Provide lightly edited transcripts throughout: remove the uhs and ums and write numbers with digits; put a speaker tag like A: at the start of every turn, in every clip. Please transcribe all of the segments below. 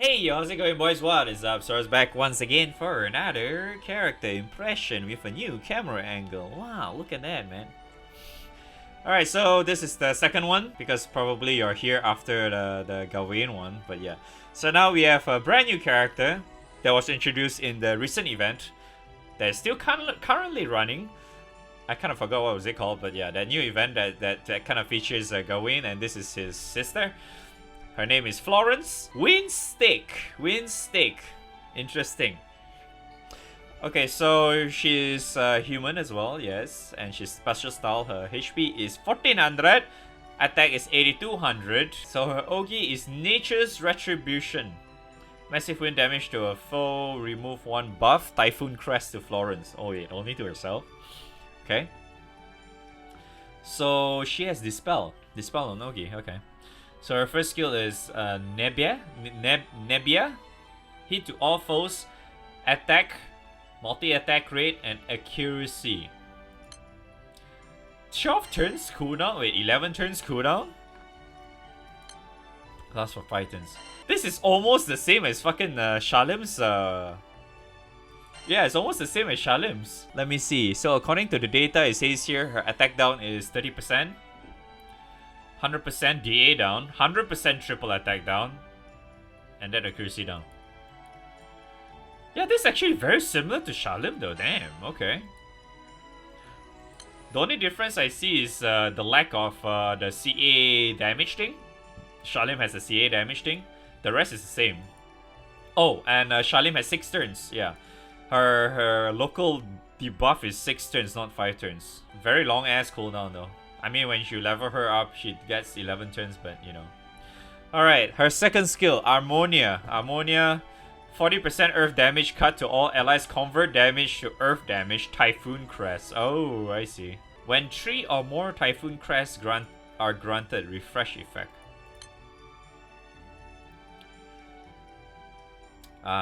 A: Hey, yo, how's it going, boys? What is up? Sora's back once again for another character impression with a new camera angle. Wow, look at that, man. Alright, so this is the second one because probably you're here after the Gawain one, but yeah. So now we have a brand new character that was introduced in the recent event that is still currently running. I kind of forgot what was it called, but yeah, that new event that kind of features Gawain, and this is his sister. Her name is Florence. Windstick. Interesting. Okay, so she's human as well, yes. And she's special style. Her HP is 1400. Attack is 8200. So her Ogi is Nature's Retribution. Massive wind damage to a foe. Remove one buff. Typhoon Crest to Florence. Oh wait, only to herself. Okay. So she has Dispel. Dispel on Ogi, okay. So her first skill is Nebbia. Hit to all foes, attack, multi-attack rate, and accuracy. 12 turns cooldown. Wait, 11 turns cooldown? Lasts for 5 turns. This is almost the same as fucking Shalim's. Yeah, it's almost the same as Shalim's. Let me see. So according to the data, it says here her attack down is 30%. 100% DA down, 100% triple attack down, and then accuracy down. Yeah, this is actually very similar to Shalim though, damn, okay. The only difference I see is the lack of the CA damage thing. Shalim has a CA damage thing, the rest is the same. Oh, and Shalim has 6 turns, yeah. Her local debuff is 6 turns, not 5 turns. Very long ass cooldown though. I mean, when you level her up, she gets 11 turns, but you know. Alright, her second skill, Harmonia. Harmonia, 40% earth damage cut to all allies, convert damage to earth damage, Typhoon Crest. Oh, I see. When 3 or more Typhoon Crests are granted, refresh effect.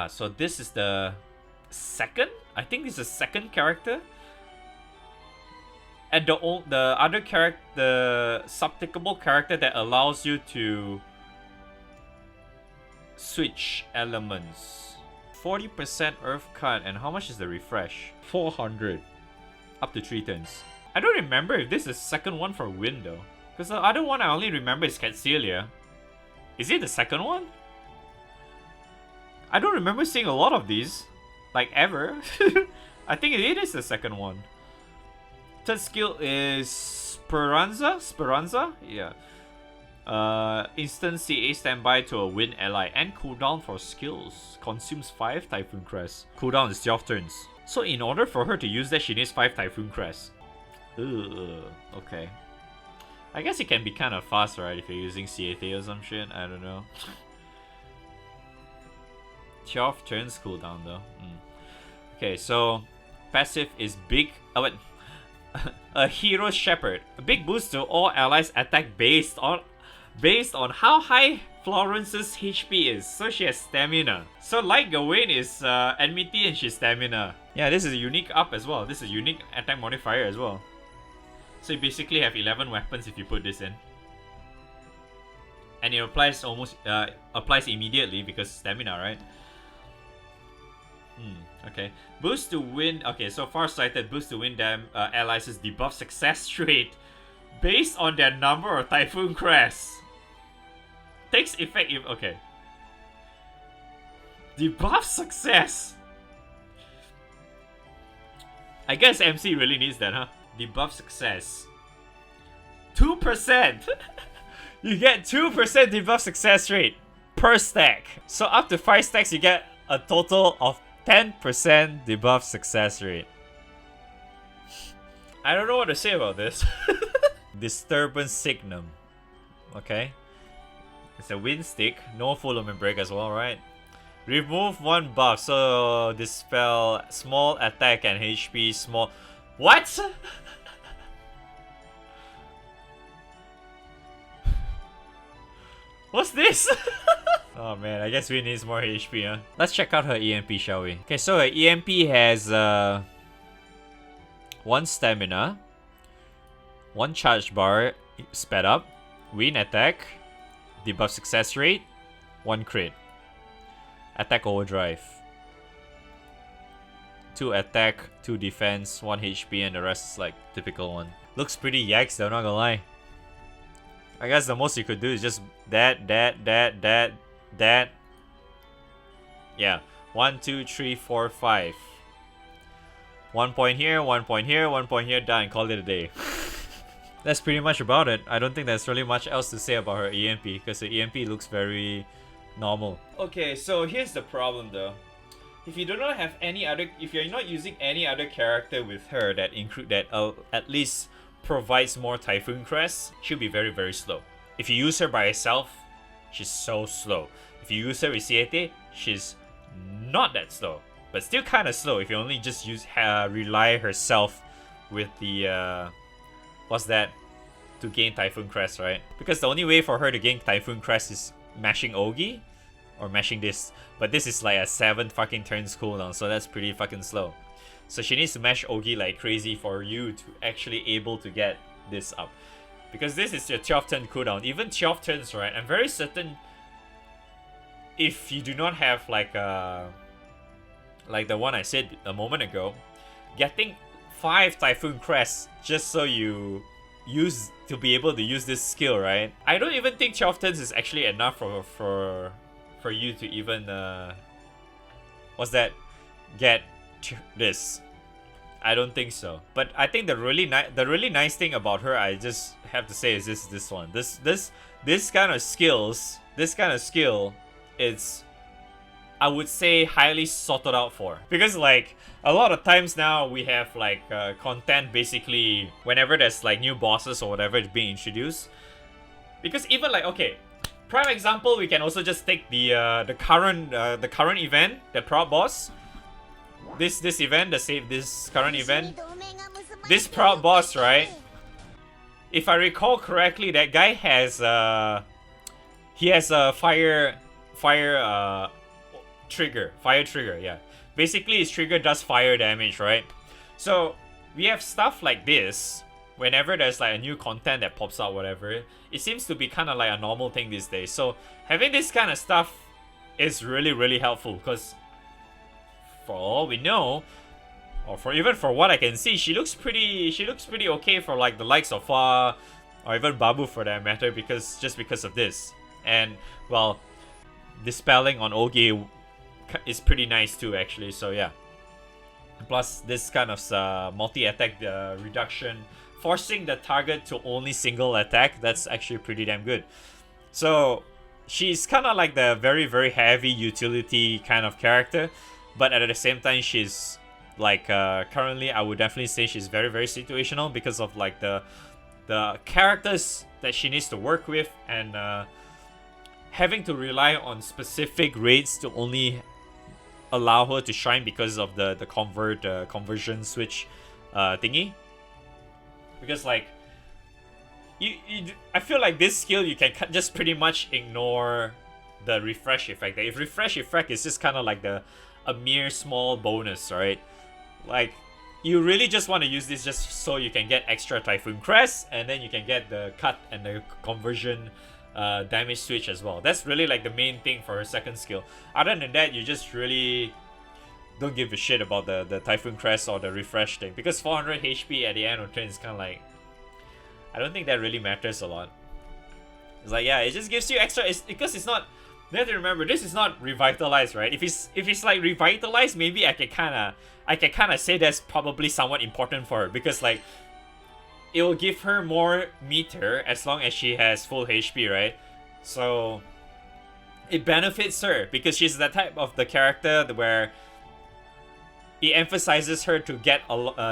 A: So this is the second? I think this is the second character. And the other character, the subtickable character that allows you to switch elements. 40% earth cut, and how much is the refresh? 400. Up to 3 turns. I don't remember if this is the second one for wind though. Because the other one I only remember is Catcelia. Is it the second one? I don't remember seeing a lot of these. Like ever. I think it is the second one. Third skill is Speranza? Yeah. Instant CA standby to a wind ally and cooldown for skills. Consumes 5 Typhoon Crests. Cooldown is 12 turns. So in order for her to use that, she needs 5 Typhoon Crests. Okay. I guess it can be kind of fast, right? If you're using CAT or some shit. I don't know. 12 turns cooldown though. Okay, so passive is big. Oh wait. A Hero Shepherd. A big boost to all allies attack based on how high Florence's HP is. So she has stamina. So like Gawain is enmity and she's stamina. Yeah, this is a unique up as well. This is a unique attack modifier as well. So you basically have 11 weapons if you put this in. And it applies applies immediately because stamina, right? Okay. Boost to wind. Okay, so far-sighted. Boost to wind allies' debuff success rate based on their number of Typhoon Crests. Takes effect if. Okay. Debuff success. I guess MC really needs that, huh? Debuff success. 2%. You get 2% debuff success rate per stack. So up to 5 stacks, you get a total of 10% debuff success rate. I don't know what to say about this. Disturbance Signum. Okay. It's a wind stick. No full lumen break as well, right? Remove 1 buff. So dispel small attack and HP small. What? What's this? Oh man, I guess we need more HP, huh? Let's check out her EMP, shall we? Okay, so her EMP has 1 stamina, 1 charge bar sped up, wind attack, debuff success rate, 1 crit. Attack overdrive. 2 attack, 2 defense, 1 HP, and the rest is like typical one. Looks pretty yikes though, not gonna lie. I guess the most you could do is just that. Yeah. 1, 2, 3, 4, 5. 1 point here, 1 point here, 1 point here, done. Call it a day. That's pretty much about it. I don't think there's really much else to say about her EMP because the EMP looks very normal. Okay, so here's the problem though. If you do not have any other, if you're not using any other character with her that at least provides more Typhoon Crest, she'll be very, very slow. If you use her by herself, she's so slow. If you use her with Siete, she's not that slow, but still kind of slow if you only just rely herself with the what's that, to gain Typhoon Crest, right? Because the only way for her to gain Typhoon Crest is mashing Ogi or mashing this, but this is like a 7 fucking turns cooldown, so that's pretty fucking slow. So she needs to mash Ogi like crazy for you to actually able to get this up, because this is your 12 turn cooldown. Even 12 turns, right? I'm very certain if you do not have like the one I said a moment ago, getting 5 Typhoon Crests just so you to be able to use this skill, right? I don't even think 12 turns is actually enough for you to even get this. I don't think so. But I think the really nice thing about her, I just have to say, is this one. This kind of skill, it's, I would say, highly sorted out for. Because like a lot of times now we have like content basically whenever there's like new bosses or whatever is being introduced. Because even like, okay, prime example, we can also just take the current event, the Proud Boss. This current event, this Proud Boss, right? If I recall correctly, that guy has he has a fire trigger, yeah. Basically, his trigger does fire damage, right? So we have stuff like this. Whenever there's like a new content that pops out, whatever, it seems to be kind of like a normal thing these days. So having this kind of stuff is really, really helpful, because for all we know, or even for what I can see, she looks pretty okay for like the likes of or even Babu for that matter, because of this. And well, dispelling on Ogi is pretty nice too, actually. So yeah. Plus this kind of multi-attack reduction, forcing the target to only single attack, that's actually pretty damn good. So she's kind of like the very, very heavy utility kind of character, but at the same time she's like currently I would definitely say she's very, very situational because of like the characters that she needs to work with, and having to rely on specific raids to only allow her to shine because of the conversion switch thingy. Because like I feel like this skill you can just pretty much ignore the refresh effect. If refresh effect is just kind of like a mere small bonus, right? Like you really just want to use this just so you can get extra Typhoon Crest, and then you can get the cut and the conversion damage switch as well. That's really like the main thing for her second skill. Other than that, you just really don't give a shit about the Typhoon Crest or the refresh thing, because 400 HP at the end of turn is kind of like, I don't think that really matters a lot. It's like, yeah, it just gives you extra. It's because it's not. You have to remember, this is not revitalized, right? If it's like revitalized, maybe I can kind of say that's probably somewhat important for her, because like it will give her more meter as long as she has full HP, right? So it benefits her because she's that type of the character where it emphasizes her to get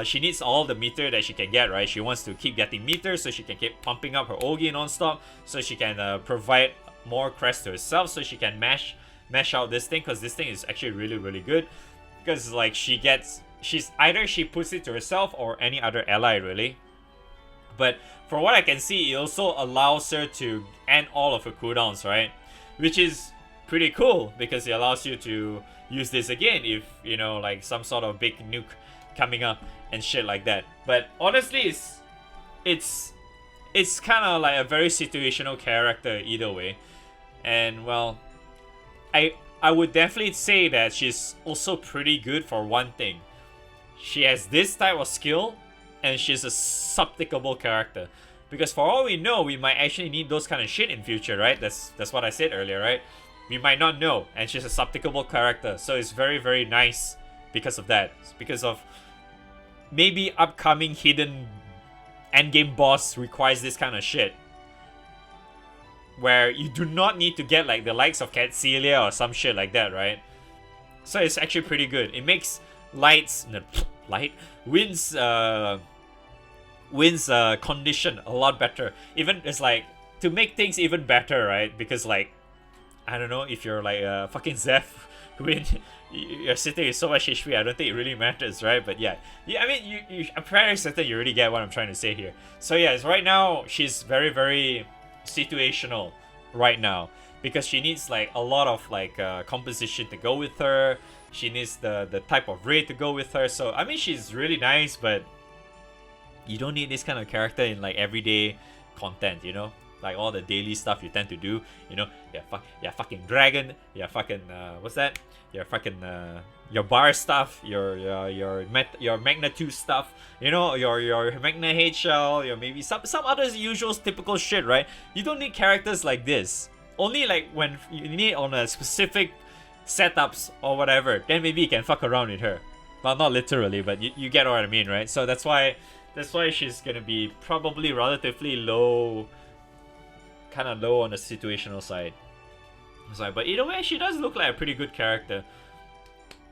A: she needs all the meter that she can get, right? She wants to keep getting meter so she can keep pumping up her Ogi non-stop, so she can provide more crest to herself, so she can mash out this thing, because this thing is actually really, really good. Because like she's either she puts it to herself or any other ally, really. But for what I can see, it also allows her to end all of her cooldowns, right? Which is pretty cool, because it allows you to use this again if, you know, like some sort of big nuke coming up and shit like that. But honestly, it's kind of like a very situational character either way. And well, I would definitely say that she's also pretty good for one thing. She has this type of skill, and she's a supplicable character. Because for all we know, we might actually need those kind of shit in future, right? That's what I said earlier, right? We might not know, and she's a supplicable character, so it's very, very nice because of that. It's because of maybe upcoming hidden endgame boss requires this kind of shit, where you do not need to get like the likes of Catcelia or some shit like that, right? So it's actually pretty good. It makes Wind's condition a lot better. Even it's like to make things even better, right? Because like I don't know, if you're like fucking Zeph, Wind, you're sitting with so much HP, I don't think it really matters, right? But yeah, I mean, I'm pretty certain you already get what I'm trying to say here. So yeah, right now she's very, very situational right now, because she needs like a lot of like composition to go with her. She needs the type of raid to go with her. So I mean, she's really nice, but you don't need this kind of character in like everyday content, you know, like all the daily stuff you tend to do, you know. Yeah, fucking dragon, yeah, fucking what's that? Your fucking your bar stuff, your Magna 2 stuff, you know, your Magna H shell, your maybe some other usual typical shit, right? You don't need characters like this. Only like when you need on a specific setups or whatever, then maybe you can fuck around with her. Well, not literally, but you get what I mean, right? So that's why she's gonna be probably relatively low, kind of low on the situational side. So, but either way, she does look like a pretty good character.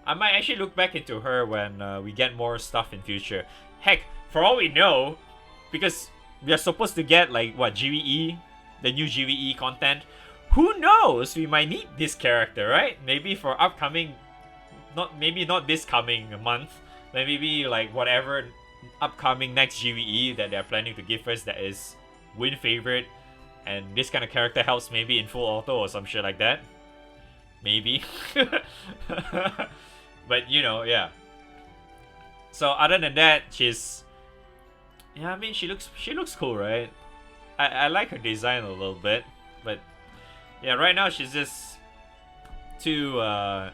A: I might actually look back into her when we get more stuff in future. Heck, for all we know, because we are supposed to get like what, GVE, the new GVE content. Who knows? We might need this character, right? Maybe for upcoming, maybe not this coming month, but maybe like whatever upcoming next GVE that they're planning to give us that is win favorite, and this kind of character helps maybe in full auto or some shit like that. Maybe. But you know, yeah. So other than that, she's, yeah, I mean, she looks cool, right? I like her design a little bit, but yeah, right now she's just too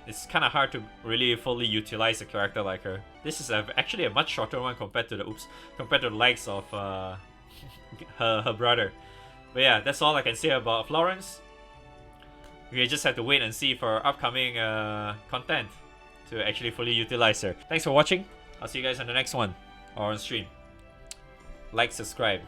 A: it's kind of hard to really fully utilize a character like her. This is actually a much shorter one compared to the likes of her brother. But yeah, that's all I can say about Florence. We just have to wait and see for upcoming content to actually fully utilize her. Thanks for watching. I'll see you guys on the next one or on stream. Like, subscribe.